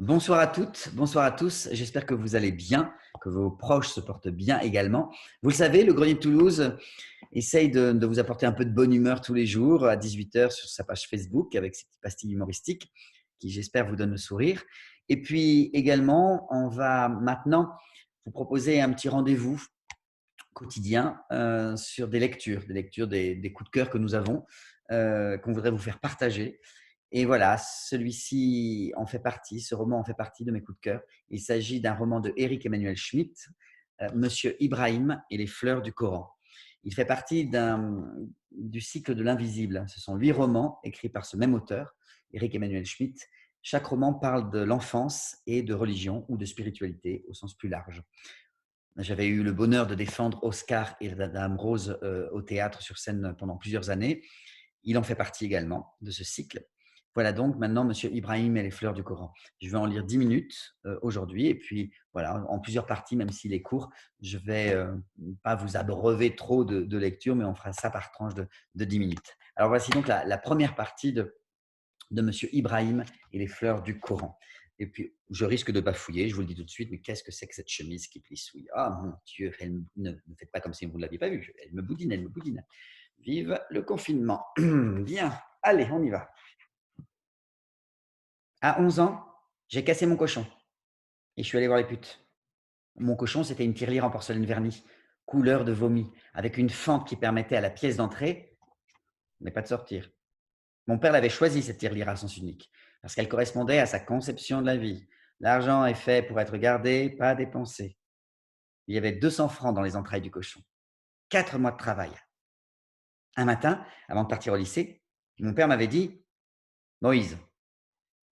Bonsoir à toutes, bonsoir à tous. J'espère que vous allez bien, que vos proches se portent bien également. Vous le savez, le Grenier de Toulouse essaye de vous apporter un peu de bonne humeur tous les jours à 18 h sur sa page Facebook avec ses petites pastilles humoristiques qui, j'espère, vous donnent le sourire. Et puis également, on va maintenant vous proposer un petit rendez-vous quotidien sur des lectures des coups de cœur que nous avons, qu'on voudrait vous faire partager. Et voilà, celui-ci en fait partie, ce roman en fait partie de mes coups de cœur. Il s'agit d'un roman de Éric Emmanuel Schmitt, Monsieur Ibrahim et les fleurs du Coran. Il fait partie du cycle de l'invisible. Ce sont 8 romans écrits par ce même auteur, Éric Emmanuel Schmitt. Chaque roman parle de l'enfance et de religion ou de spiritualité au sens plus large. J'avais eu le bonheur de défendre Oscar et Dame Rose au théâtre sur scène pendant plusieurs années. Il en fait partie également de ce cycle. Voilà donc maintenant Monsieur Ibrahim et les fleurs du Coran. Je vais en lire 10 minutes aujourd'hui et puis voilà, en plusieurs parties, même s'il est court, je ne vais pas vous abreuver trop de lecture, mais on fera ça par tranche de 10 minutes. Alors voici donc la première partie de Monsieur Ibrahim et les fleurs du Coran. Et puis, je risque de bafouiller, je vous le dis tout de suite, mais qu'est-ce que c'est que cette chemise qui plissouille? Ah mon Dieu, ne faites pas comme si vous ne l'aviez pas vue. Elle me boudine, elle me boudine. Vive le confinement. Bien, allez, on y va. À 11 ans, j'ai cassé mon cochon et je suis allé voir les putes. Mon cochon, c'était une tirelire en porcelaine vernie, couleur de vomi, avec une fente qui permettait à la pièce d'entrer, mais pas de sortir. Mon père l'avait choisie, cette tirelire à sens unique, parce qu'elle correspondait à sa conception de la vie. L'argent est fait pour être gardé, pas dépensé. Il y avait 200 francs dans les entrailles du cochon. 4 mois de travail. Un matin, avant de partir au lycée, mon père m'avait dit « Moïse,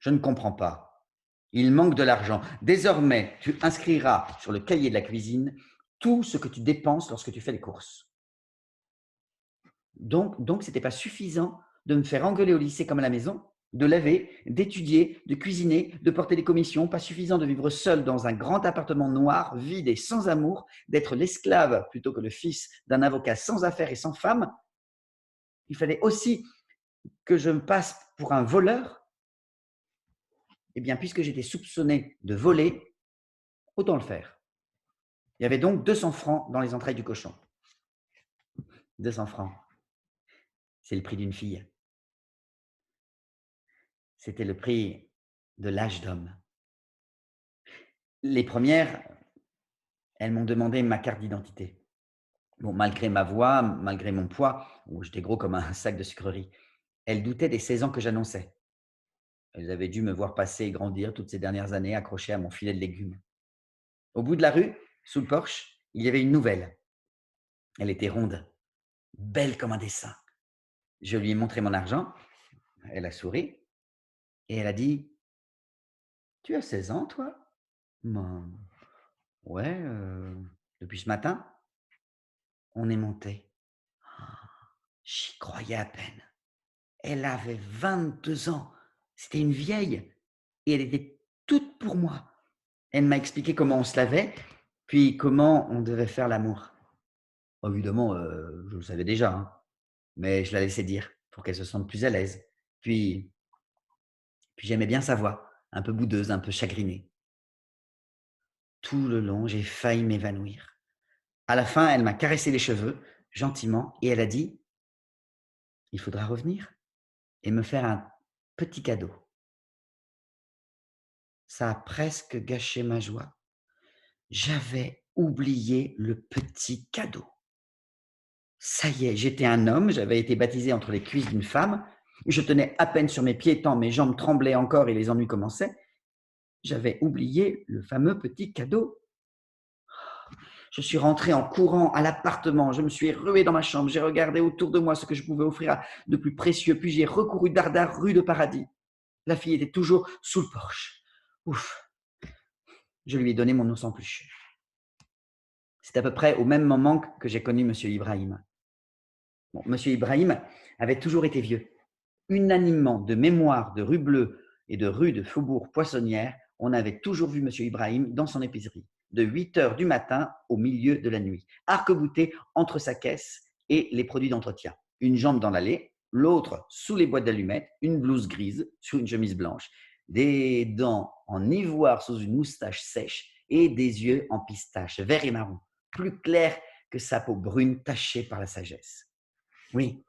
je ne comprends pas. Il manque de l'argent. Désormais, tu inscriras sur le cahier de la cuisine tout ce que tu dépenses lorsque tu fais les courses. » Donc, ce n'était pas suffisant de me faire engueuler au lycée comme à la maison, de laver, d'étudier, de cuisiner, de porter des commissions, pas suffisant de vivre seul dans un grand appartement noir, vide et sans amour, d'être l'esclave plutôt que le fils d'un avocat sans affaires et sans femme. Il fallait aussi que je me passe pour un voleur. Eh bien, puisque j'étais soupçonné de voler, autant le faire. Il y avait donc 200 francs dans les entrailles du cochon. 200 francs, c'est le prix d'une fille. C'était le prix de l'âge d'homme. Les premières, elles m'ont demandé ma carte d'identité. Bon, malgré ma voix, malgré mon poids, où j'étais gros comme un sac de sucreries, elles doutaient des 16 ans que j'annonçais. Elles avaient dû me voir passer et grandir toutes ces dernières années accrochées à mon filet de légumes. Au bout de la rue, sous le porche, il y avait une nouvelle. Elle était ronde, belle comme un dessin. Je lui ai montré mon argent, elle a souri et elle a dit: «Tu as 16 ans, toi?» «Ben, ouais, depuis ce matin.» On est monté. J'y croyais à peine. Elle avait 22 ans. C'était une vieille et elle était toute pour moi. Elle m'a expliqué comment on se lavait, puis comment on devait faire l'amour. Évidemment, je le savais déjà, hein, mais je la laissais dire pour qu'elle se sente plus à l'aise. Puis j'aimais bien sa voix, un peu boudeuse, un peu chagrinée. Tout le long, j'ai failli m'évanouir. À la fin, elle m'a caressé les cheveux, gentiment, et elle a dit: «Il faudra revenir et me faire un petit cadeau.» Ça a presque gâché ma joie. J'avais oublié le petit cadeau. Ça y est, j'étais un homme, j'avais été baptisé entre les cuisses d'une femme, je tenais à peine sur mes pieds tant mes jambes tremblaient encore et les ennuis commençaient. J'avais oublié le fameux petit cadeau. Je suis rentré en courant à l'appartement, je me suis rué dans ma chambre, j'ai regardé autour de moi ce que je pouvais offrir de plus précieux, puis j'ai recouru dardard rue de Paradis. La fille était toujours sous le porche. Ouf, je lui ai donné mon os en plus. C'est à peu près au même moment que j'ai connu M. Ibrahim. Bon, M. Ibrahim avait toujours été vieux. Unanimement, de mémoire de rue Bleue et de rue de Faubourg Poissonnière, on avait toujours vu M. Ibrahim dans son épicerie, de 8 heures du matin au milieu de la nuit, arc-bouté entre sa caisse et les produits d'entretien. Une jambe dans l'allée, l'autre sous les boîtes d'allumettes, une blouse grise sur une chemise blanche. des dents en ivoire sous une moustache sèche et des yeux en pistache, vert et marron, plus clairs que sa peau brune tachée par la sagesse. Oui,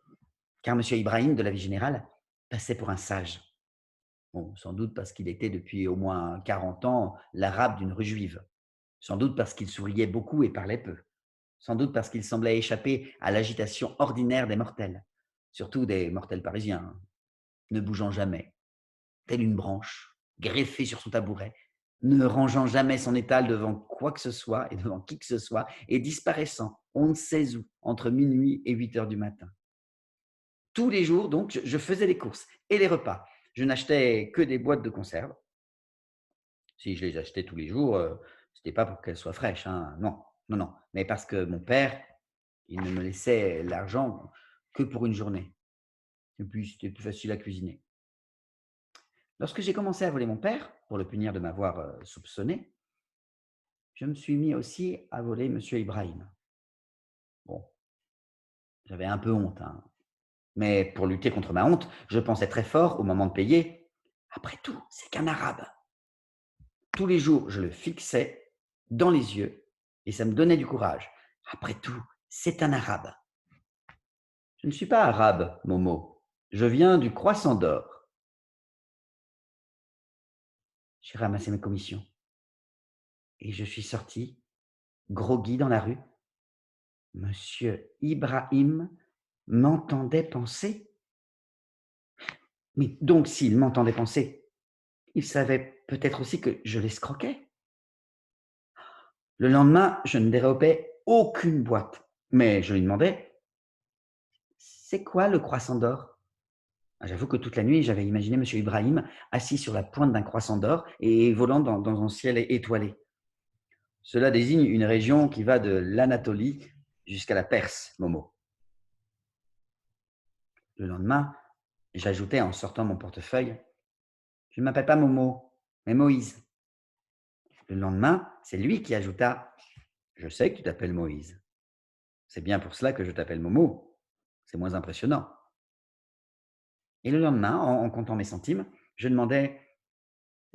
car M. Ibrahim de la vie générale passait pour un sage. Bon, sans doute parce qu'il était depuis au moins 40 ans l'arabe d'une rue juive. Sans doute parce qu'il souriait beaucoup et parlait peu. Sans doute parce qu'il semblait échapper à l'agitation ordinaire des mortels, surtout des mortels parisiens, hein, ne bougeant jamais, telle une branche, greffée sur son tabouret, ne rangeant jamais son étal devant quoi que ce soit et devant qui que ce soit, et disparaissant, on ne sait où, entre minuit et 8 heures du matin. Tous les jours, donc, je faisais les courses et les repas. Je n'achetais que des boîtes de conserve. Si je les achetais tous les jours, ce n'était pas pour qu'elles soient fraîches, hein, non, non, non, mais parce que mon père, il ne me laissait l'argent que pour une journée. Et puis, c'était plus facile à cuisiner. Lorsque j'ai commencé à voler mon père, pour le punir de m'avoir soupçonné, je me suis mis aussi à voler Monsieur Ibrahim. Bon, j'avais un peu honte, hein. Mais pour lutter contre ma honte, je pensais très fort au moment de payer. Après tout, c'est qu'un arabe. Tous les jours, je le fixais dans les yeux et ça me donnait du courage. Après tout, c'est un arabe. Je ne suis pas arabe, Momo. Je viens du Croissant d'Or. J'ai ramassé mes commissions et je suis sorti, groggy dans la rue. Monsieur Ibrahim m'entendait penser. Mais donc, s'il m'entendait penser, il savait peut-être aussi que je l'escroquais. Le lendemain, je ne dérobais aucune boîte, mais je lui demandais: c'est quoi le croissant d'or? J'avoue que toute la nuit, j'avais imaginé Monsieur Ibrahim assis sur la pointe d'un croissant d'or et volant dans un ciel étoilé. Cela désigne une région qui va de l'Anatolie jusqu'à la Perse, Momo. Le lendemain, j'ajoutais en sortant mon portefeuille: je ne m'appelle pas Momo, mais Moïse. Le lendemain, c'est lui qui ajouta: je sais que tu t'appelles Moïse. C'est bien pour cela que je t'appelle Momo. C'est moins impressionnant. Et le lendemain, en comptant mes centimes, je demandais: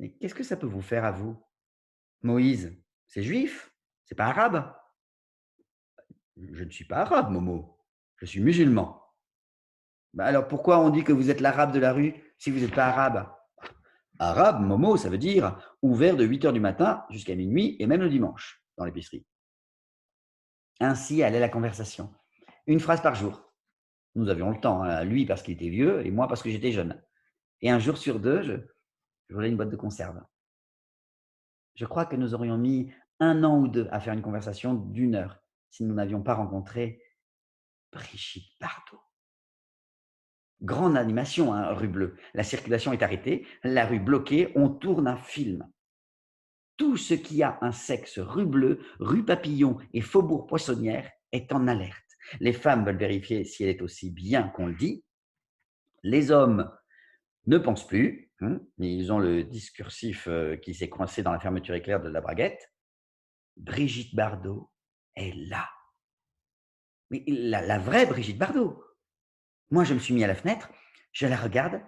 mais qu'est-ce que ça peut vous faire à vous? Moïse, c'est juif, c'est pas arabe. Je ne suis pas arabe, Momo. Je suis musulman. Bah alors pourquoi on dit que vous êtes l'arabe de la rue si vous n'êtes pas arabe? Arabe, Momo, ça veut dire ouvert de 8 heures du matin jusqu'à minuit et même le dimanche dans l'épicerie. Ainsi allait la conversation. Une phrase par jour. Nous avions le temps, hein, lui parce qu'il était vieux et moi parce que j'étais jeune. Et un jour sur deux, je volais une boîte de conserve. Je crois que nous aurions mis 1 an ou 2 à faire une conversation d'1 heure si nous n'avions pas rencontré Brigitte Bardot. Grande animation, hein, rue Bleue. La circulation est arrêtée, la rue bloquée, on tourne un film. Tout ce qui a un sexe rue Bleue, rue Papillon et Faubourg Poissonnière est en alerte. Les femmes veulent vérifier si elle est aussi bien qu'on le dit. Les hommes ne pensent plus, hein, ils ont le discursif qui s'est coincé dans la fermeture éclair de la braguette. Brigitte Bardot est là. Mais la vraie Brigitte Bardot. Moi, je me suis mis à la fenêtre, je la regarde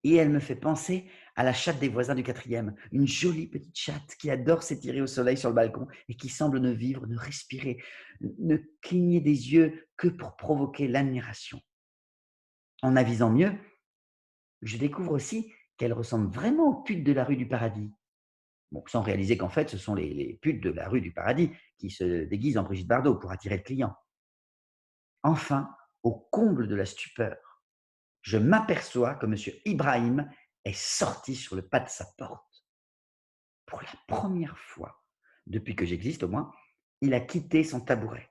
et elle me fait penser à la chatte des voisins du 4e. Une jolie petite chatte qui adore s'étirer au soleil sur le balcon et qui semble ne vivre, ne respirer, ne cligner des yeux que pour provoquer l'admiration. En avisant mieux, je découvre aussi qu'elle ressemble vraiment aux putes de la rue du Paradis. Bon, sans réaliser qu'en fait, ce sont les putes de la rue du Paradis qui se déguisent en Brigitte Bardot pour attirer le client. Enfin, au comble de la stupeur, je m'aperçois que M. Ibrahim est sorti sur le pas de sa porte. Pour la première fois, depuis que j'existe au moins, il a quitté son tabouret.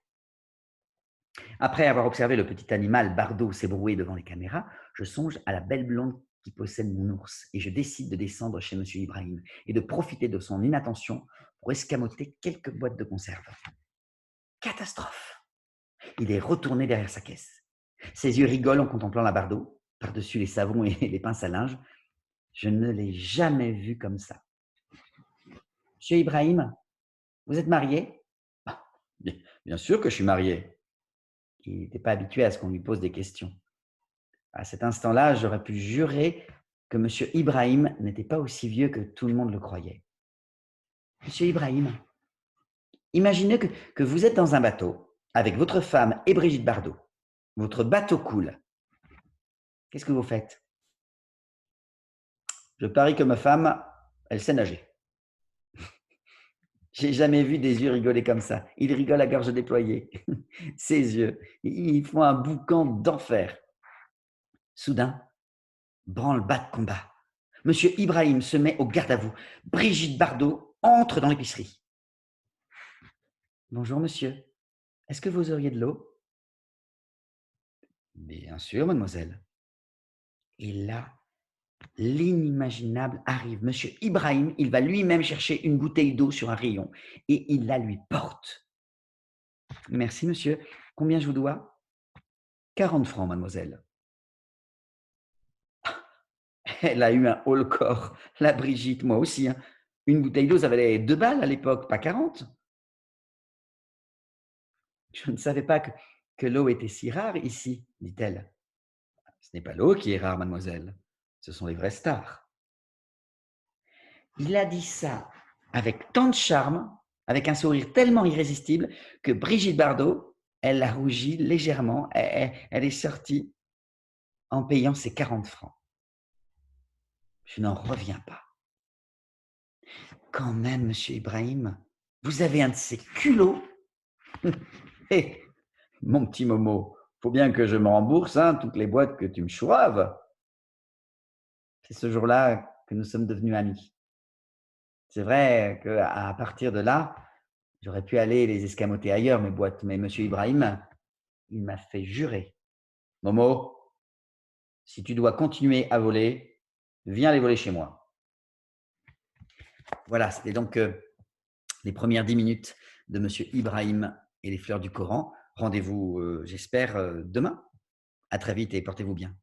Après avoir observé le petit animal Bardot s'ébrouer devant les caméras, je songe à la belle blonde qui possède mon ours et je décide de descendre chez M. Ibrahim et de profiter de son inattention pour escamoter quelques boîtes de conserve. Catastrophe! Il est retourné derrière sa caisse. Ses yeux rigolent en contemplant la Bardot, par-dessus les savons et les pinces à linge. Je ne l'ai jamais vu comme ça. Monsieur Ibrahim, vous êtes marié? Ah, bien sûr que je suis marié. Il n'était pas habitué à ce qu'on lui pose des questions. À cet instant-là, j'aurais pu jurer que M. Ibrahim n'était pas aussi vieux que tout le monde le croyait. Monsieur Ibrahim, imaginez que vous êtes dans un bateau avec votre femme et Brigitte Bardot. Votre bateau coule. Qu'est-ce que vous faites? Je parie que ma femme, elle sait nager. J'ai jamais vu des yeux rigoler comme ça. Il rigole à gorge déployée. Ses yeux, ils font un boucan d'enfer. Soudain, branle-bas de combat. Monsieur Ibrahim se met au garde à vous. Brigitte Bardot entre dans l'épicerie. Bonjour monsieur, est-ce que vous auriez de l'eau? Bien sûr, mademoiselle. Et là, l'inimaginable arrive. Monsieur Ibrahim, il va lui-même chercher une bouteille d'eau sur un rayon et il la lui porte. Merci monsieur. Combien je vous dois? 40 francs, mademoiselle. Elle a eu un haut le corps. La Brigitte, moi aussi, hein. Une bouteille d'eau, ça valait 2 balles à l'époque, pas 40. Je ne savais pas que l'eau était si rare ici, dit-elle. Ce n'est pas l'eau qui est rare, mademoiselle. Ce sont les vraies stars. Il a dit ça avec tant de charme, avec un sourire tellement irrésistible, que Brigitte Bardot, elle a rougi légèrement. Elle est sortie en payant ses 40 francs. Je n'en reviens pas. Quand même, monsieur Ibrahim, vous avez un de ces culots. Hé, mon petit Momo, faut bien que je me rembourse toutes les boîtes que tu me chouraves. C'est ce jour-là que nous sommes devenus amis. C'est vrai qu'à partir de là, j'aurais pu aller les escamoter ailleurs, mes boîtes, mais monsieur Ibrahim, il m'a fait jurer. Momo, si tu dois continuer à voler, viens les voler chez moi. Voilà, c'était donc les premières 10 minutes de monsieur Ibrahim et les fleurs du Coran. Rendez-vous, j'espère, demain. À très vite et portez-vous bien.